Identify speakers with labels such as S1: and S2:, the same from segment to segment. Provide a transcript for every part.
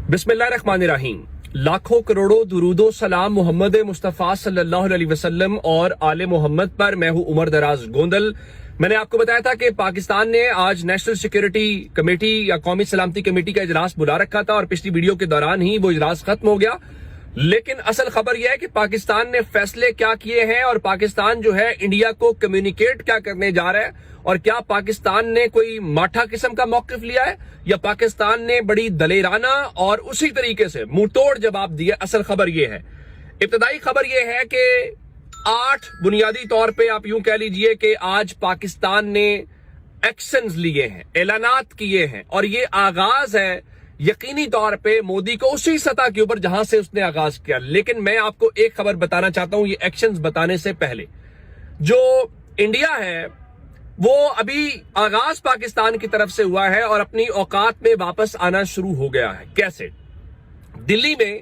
S1: बिस्मिल्लाहिर्रहमानिर्रहीम। लाखों करोड़ों दुरूदो सलाम मोहम्मद मुस्तफ़ा सल्लल्लाहु अलैहि वसल्लम और आले मोहम्मद पर। मैं हूं उमर दराज गोंदल। मैंने आपको बताया था कि पाकिस्तान ने आज नेशनल सिक्योरिटी कमेटी या कौमी सलामती कमेटी का इजलास बुला रखा था और पिछली वीडियो के दौरान ही वो इजलास खत्म हो गया। लेकिन असल खबर यह है कि पाकिस्तान ने फैसले क्या किए हैं और पाकिस्तान जो है इंडिया को कम्युनिकेट क्या करने जा रहा है, और क्या पाकिस्तान ने कोई माठा किस्म का मौकिफ लिया है या पाकिस्तान ने बड़ी दलेराना और उसी तरीके से मुंहतोड़ जवाब दिया। असल खबर यह है, इब्तदाई खबर यह है कि 8 बुनियादी तौर पे आप यूं कह लीजिए कि आज पाकिस्तान ने एक्शंस लिए हैं, ऐलानात किए हैं, और ये आगाज है यकीनी तौर पे मोदी को उसी सतह के ऊपर जहां से उसने आगाज किया। लेकिन मैं आपको एक खबर बताना चाहता हूं, ये एक्शंस बताने से पहले जो इंडिया है वो अभी आगाज पाकिस्तान की तरफ से हुआ है और अपनी औकात में वापस आना शुरू हो गया है। कैसे? दिल्ली में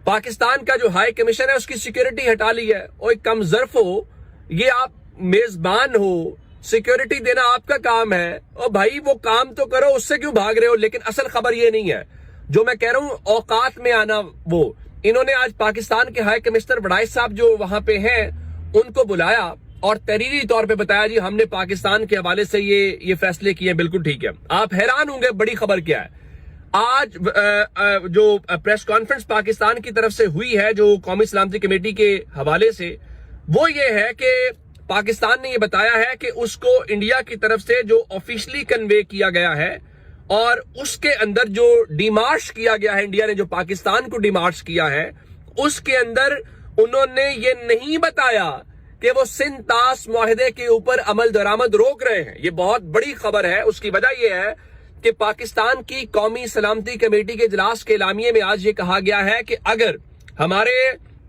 S1: पाकिस्तान का जो हाई कमिश्नर है उसकी सिक्योरिटी हटा ली है। और कम ज़र्फ हो, ये आप मेजबान हो, सिक्योरिटी देना आपका काम है, और भाई वो काम तो करो, उससे क्यों भाग रहे हो। लेकिन असल खबर ये नहीं है जो मैं कह रहा हूं, औकात में आना। वो इन्होंने आज पाकिस्तान के हाई कमिश्नर वड़ाइश साहब जो वहां पे हैं उनको बुलाया और तहरीरी तौर पे बताया, जी हमने पाकिस्तान के हवाले से ये फैसले किए। बिल्कुल ठीक है। आप हैरान होंगे बड़ी खबर क्या है। आज जो प्रेस कॉन्फ्रेंस पाकिस्तान की तरफ से हुई है जो कौमी सलामती कमेटी के हवाले से, वो ये है कि पाकिस्तान ने ये बताया है कि उसको इंडिया की तरफ से जो ऑफिशियली कन्वे किया गया है और उसके अंदर जो डिमार्श किया गया है, इंडिया ने जो पाकिस्तान को डिमार्श किया है, उसके अंदर उन्होंने ये नहीं बताया कि वो सिंध तास मुआहदे के ऊपर अमल दरामद रोक रहे हैं। ये बहुत बड़ी खबर है। उसकी वजह यह है कि पाकिस्तान की कौमी सलामती कमेटी के इजलास के एलामिये में आज ये कहा गया है कि अगर हमारे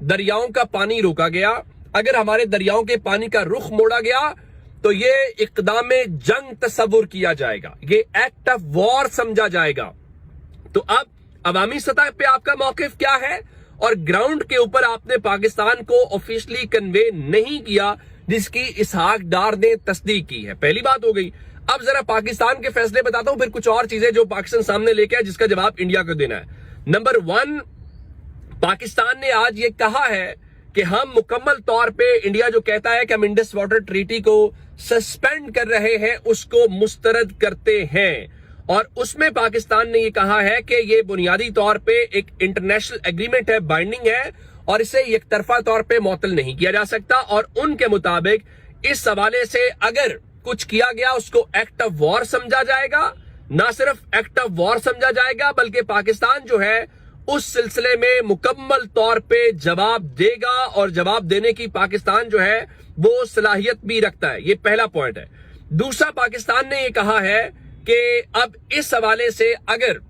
S1: दरियाओं का पानी रोका गया, अगर हमारे दरियाओं के पानी का रुख मोड़ा गया, तो ये इक़दाम जंग तस्वुर किया जाएगा, ये एक्ट ऑफ वॉर समझा जाएगा। तो अब अवामी सतह पे आपका मौकिफ क्या है और ग्राउंड के ऊपर आपने पाकिस्तान को ऑफिशियली कन्वे नहीं किया, जिसकी इसहाक डार ने तस्दीक की है। पहली बात हो गई। अब जरा पाकिस्तान के फैसले बताता हूं, फिर कुछ और चीजें जो पाकिस्तान सामने लेके आया जिसका जवाब इंडिया को देना है। नंबर 1, पाकिस्तान ने आज ये कहा है कि हम मुकम्मल तौर पे, इंडिया जो कहता है कि हम इंडस वाटर ट्रीटी को सस्पेंड कर रहे हैं, उसको मुस्तरद करते हैं। और उसमें पाकिस्तान ने ये कहा है कि ये बुनियादी तौर पे एक इंटरनेशनल एग्रीमेंट है, बाइंडिंग है, और इसे एक तरफा तौर पे मुअत्तल नहीं किया जा सकता। और उनके मुताबिक इस हवाले से अगर कुछ किया गया उसको एक्ट ऑफ वॉर समझा जाएगा। ना सिर्फ एक्ट ऑफ वॉर समझा जाएगा बल्कि पाकिस्तान जो है उस सिलसिले में मुकम्मल तौर पे जवाब देगा, और जवाब देने की पाकिस्तान जो है वो सलाहियत भी रखता है। ये पहला पॉइंट है। दूसरा, पाकिस्तान ने ये कहा है कि अब इस हवाले से अगर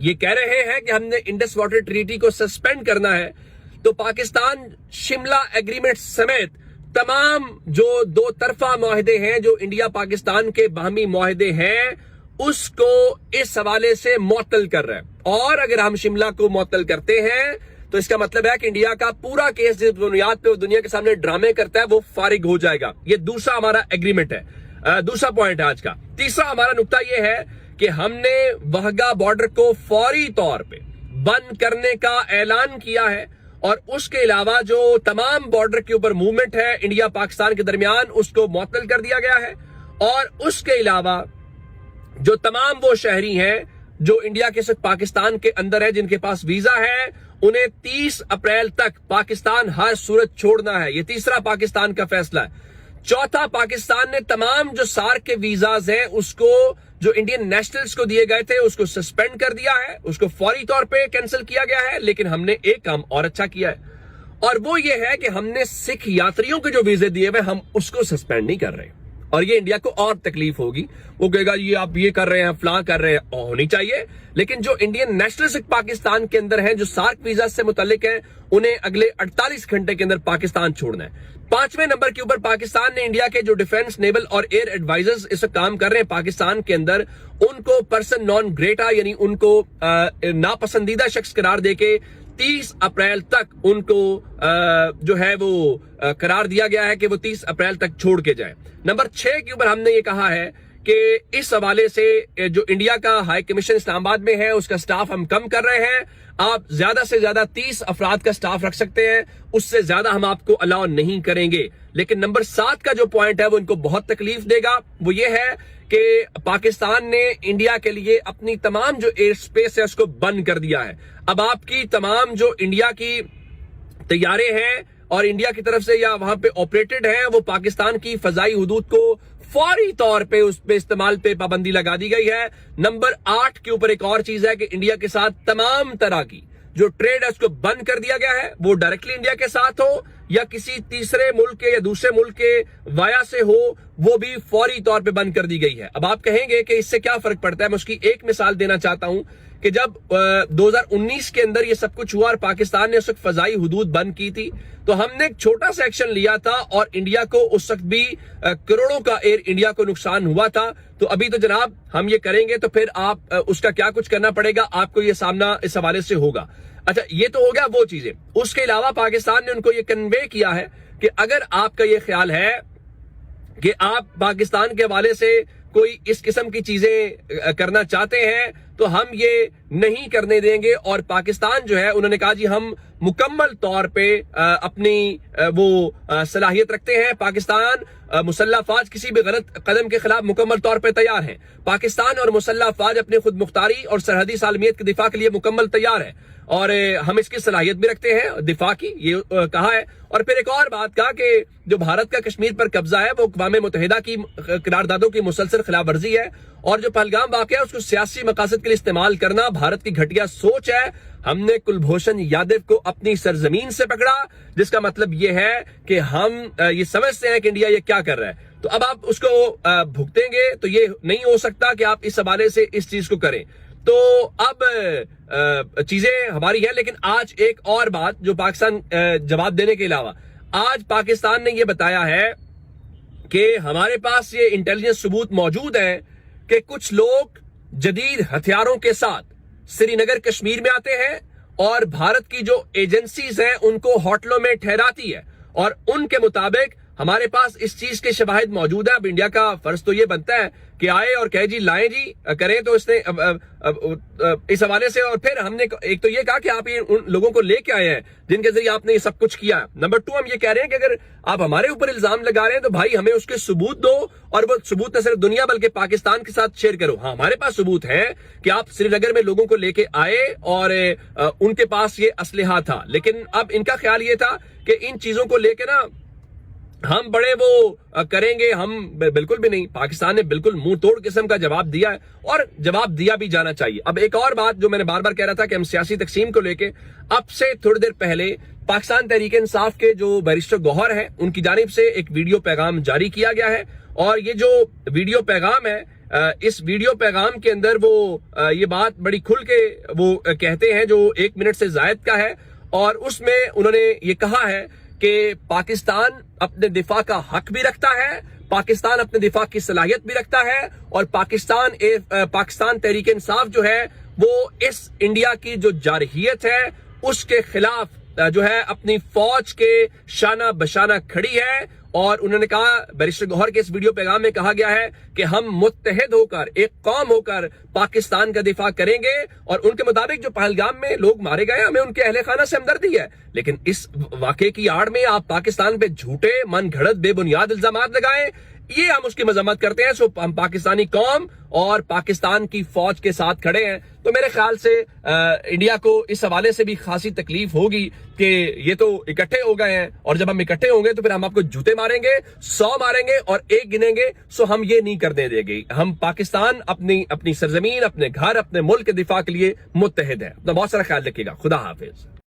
S1: ये कह रहे हैं कि हमने इंडस वाटर ट्रीटी को सस्पेंड करना है, तो पाकिस्तान शिमला एग्रीमेंट समेत तमाम जो दो तरफा मुआहदे हैं, जो इंडिया पाकिस्तान के बाहमी मुआहदे हैं, उसको इस हवाले से मुअत्तल कर रहा है। और अगर हम शिमला को मुअत्तल करते हैं तो इसका मतलब है कि इंडिया का पूरा केस जिस बुनियाद पे वो दुनिया के सामने ड्रामे करता है वो फारिग हो जाएगा। ये दूसरा हमारा एग्रीमेंट है, दूसरा पॉइंट है आज का। तीसरा हमारा नुक्ता यह है कि हमने वहगा बॉर्डर को फौरी तौर पे बंद करने का ऐलान किया है, और उसके अलावा जो तमाम बॉर्डर के ऊपर मूवमेंट है इंडिया पाकिस्तान के दरमियान, उसको मुअत्तल कर दिया गया है। और उसके अलावा जो तमाम वो शहरी हैं जो इंडिया के साथ पाकिस्तान के अंदर है, जिनके पास वीजा है, उन्हें 30 अप्रैल तक पाकिस्तान हर सूरत छोड़ना है। ये तीसरा पाकिस्तान का फैसला है। चौथा, पाकिस्तान ने तमाम जो सार्क के वीजाज हैं उसको, जो इंडियन नेशनल्स को दिए गए थे, उसको सस्पेंड कर दिया है, उसको फौरी तौर पे कैंसिल किया गया है। लेकिन हमने एक काम और अच्छा किया है, और वो ये है कि हमने सिख यात्रियों के जो वीजे दिए हुए हम उसको सस्पेंड नहीं कर रहे। और ये इंडिया को और तकलीफ होगी, वो कहेगा ये आप ये कर रहे हैं, फलां कर रहे हैं, होनी चाहिए। लेकिन जो इंडियन नेशनल्स पाकिस्तान के अंदर हैं, जो सार्क वीजा से मुतल्लिक हैं, उन्हें अगले 48 घंटे के अंदर पाकिस्तान छोड़ना है। 5वें नंबर के ऊपर पाकिस्तान ने इंडिया के जो डिफेंस, नेवल और एयर एडवाइजर्स इस वक्त काम कर रहे हैं पाकिस्तान के अंदर, उनको पर्सन नॉन ग्रेटा यानी उनको नापसंदीदा शख्स करार देके 30 अप्रैल तक उनको जो है वो करार दिया गया है कि वो 30 अप्रैल तक छोड़ के जाए। नंबर 6 के ऊपर हमने ये कहा है کہ اس حوالے سے جو انڈیا کا ہائی کمیشن اسلام آباد میں ہے اس کا سٹاف ہم کم کر رہے ہیں. آپ زیادہ سے زیادہ 30 افراد کا سٹاف رکھ سکتے ہیں, اس سے زیادہ ہم آپ کو الاؤ نہیں کریں گے. لیکن نمبر 7 کا جو پوائنٹ ہے وہ ان کو بہت تکلیف دے گا. وہ یہ ہے کہ پاکستان نے انڈیا کے لیے اپنی تمام جو ایئر سپیس ہے اس کو بند کر دیا ہے. اب آپ کی تمام جو انڈیا کی طیارے ہیں اور انڈیا کی طرف سے یا وہاں پہ آپریٹڈ ہیں, وہ پاکستان کی فضائی حدود کو فوری طور پہ اس پہ استعمال پہ پابندی لگا دی گئی ہے. نمبر 8 کے اوپر ایک اور چیز ہے کہ انڈیا کے ساتھ تمام طرح کی جو ٹریڈ ہے اس کو بند کر دیا گیا ہے, وہ ڈائریکٹلی انڈیا کے ساتھ ہو یا کسی تیسرے ملک کے یا دوسرے ملک کے وایا سے ہو, وہ بھی فوری طور پہ بند کر دی گئی ہے. اب آپ کہیں گے کہ اس سے کیا فرق پڑتا ہے. میں اس کی ایک مثال دینا چاہتا ہوں کہ جب 2019 کے اندر یہ سب کچھ ہوا اور پاکستان نے اس وقت فضائی حدود بند کی تھی, تو ہم نے ایک چھوٹا سا ایکشن لیا تھا اور انڈیا کو اس وقت بھی کروڑوں کا ایئر انڈیا کو نقصان ہوا تھا. تو ابھی تو جناب ہم یہ کریں گے تو پھر آپ اس کا کیا کچھ کرنا پڑے گا, آپ کو یہ سامنا اس حوالے سے ہوگا. اچھا, یہ تو ہو گیا وہ چیزیں. اس کے علاوہ پاکستان نے ان کو یہ کنوے کیا ہے کہ اگر آپ کا یہ خیال ہے کہ آپ پاکستان کے حوالے سے کوئی اس قسم کی چیزیں کرنا چاہتے ہیں تو ہم یہ نہیں کرنے دیں گے. اور پاکستان جو ہے انہوں نے کہا جی ہم مکمل طور پہ اپنی وہ صلاحیت رکھتے ہیں. پاکستان مسلح افواج کسی بھی غلط قدم کے خلاف مکمل طور پہ تیار ہیں. پاکستان اور مسلح افواج اپنی خود مختاری اور سرحدی سالمیت کے دفاع کے لیے مکمل تیار ہے اور ہم اس کی صلاحیت بھی رکھتے ہیں دفاع کی, یہ کہا ہے. اور پھر ایک اور بات کہا کہ جو بھارت کا کشمیر پر قبضہ ہے وہ اقوام متحدہ کی قراردادوں کی مسلسل خلاف ورزی ہے اور جو پہلگام واقعہ ہے اس کو سیاسی مقاصد کے لیے استعمال کرنا بھارت کی گھٹیا سوچ ہے. ہم نے کلبھوشن یادو کو اپنی سرزمین سے پکڑا, جس کا مطلب یہ ہے کہ ہم یہ سمجھتے ہیں کہ انڈیا یہ کیا کر رہا ہے. تو اب آپ اس کو بھگتیں گے تو یہ نہیں ہو سکتا کہ آپ اس حوالے سے اس چیز کو کریں. تو اب چیزیں ہماری ہیں. لیکن آج ایک اور بات جو پاکستان جواب دینے کے علاوہ, آج پاکستان نے یہ بتایا ہے کہ ہمارے پاس یہ انٹیلیجنس ثبوت موجود ہے کہ کچھ لوگ جدید ہتھیاروں کے ساتھ سری نگر کشمیر میں آتے ہیں اور بھارت کی جو ایجنسیز ہیں ان کو ہوٹلوں میں ٹھہراتی ہے, اور ان کے مطابق ہمارے پاس اس چیز کے شواہد موجود ہیں. اب انڈیا کا فرض تو یہ بنتا ہے کہ آئے اور کہے جی لائیں جی کریں, تو اس نے اس حوالے سے. اور پھر ہم نے ایک تو یہ کہا کہ آپ ان لوگوں کو لے کے آئے ہیں جن کے ذریعے آپ نے یہ سب کچھ کیا. نمبر 2 ہم یہ کہہ رہے ہیں کہ اگر آپ ہمارے اوپر الزام لگا رہے ہیں تو بھائی ہمیں اس کے ثبوت دو, اور وہ ثبوت نہ صرف دنیا بلکہ پاکستان کے ساتھ شیئر کرو. ہاں, ہمارے پاس ثبوت ہے کہ آپ سری نگر میں لوگوں کو لے کے آئے اور ان کے پاس یہ اسلحہ تھا, لیکن اب ان کا خیال یہ تھا کہ ان چیزوں کو لے کے نا ہم بڑے وہ کریں گے. ہم بالکل بھی نہیں. پاکستان نے بالکل منہ توڑ قسم کا جواب دیا ہے اور جواب دیا بھی جانا چاہیے. اب ایک اور بات جو میں نے بار بار کہہ رہا تھا کہ ہم سیاسی تقسیم کو لے کے, اب سے تھوڑی دیر پہلے پاکستان تحریک انصاف کے جو بیرسٹر گوہر ہیں ان کی جانب سے ایک ویڈیو پیغام جاری کیا گیا ہے, اور یہ جو ویڈیو پیغام ہے اس ویڈیو پیغام کے اندر وہ یہ بات بڑی کھل کے وہ کہتے ہیں جو 1 منٹ سے زائد کا ہے, اور اس میں انہوں نے یہ کہا ہے کہ پاکستان اپنے دفاع کا حق بھی رکھتا ہے, پاکستان اپنے دفاع کی صلاحیت بھی رکھتا ہے, اور پاکستان تحریک انصاف جو ہے وہ اس انڈیا کی جو جارحیت ہے اس کے خلاف جو ہے اپنی فوج کے شانہ بشانہ کھڑی ہے. اور انہوں نے کہا, بیرسٹر گوہر کے اس ویڈیو پیغام میں کہا گیا ہے کہ ہم متحد ہو کر ایک قوم ہو کر پاکستان کا دفاع کریں گے, اور ان کے مطابق جو پہلگام میں لوگ مارے گئے ہمیں ان کے اہل خانہ سے ہمدردی ہے. لیکن اس واقعے کی آڑ میں آپ پاکستان پہ جھوٹے من گھڑت بے بنیاد الزامات لگائیں, یہ ہم اس کی مذمت کرتے ہیں. سو ہم پاکستانی قوم اور پاکستان کی فوج کے ساتھ کھڑے ہیں. تو میرے خیال سے انڈیا کو اس حوالے سے بھی خاصی تکلیف ہوگی کہ یہ تو اکٹھے ہو گئے ہیں, اور جب ہم اکٹھے ہوں گے تو پھر ہم آپ کو جوتے ماریں گے, 100 ماریں گے اور 1 گنیں گے. سو ہم یہ نہیں کرنے دیں گے. ہم پاکستان اپنی سرزمین, اپنے گھر, اپنے ملک کے دفاع کے لیے متحد ہے. اپنا بہت سارا خیال رکھیے گا. خدا حافظ.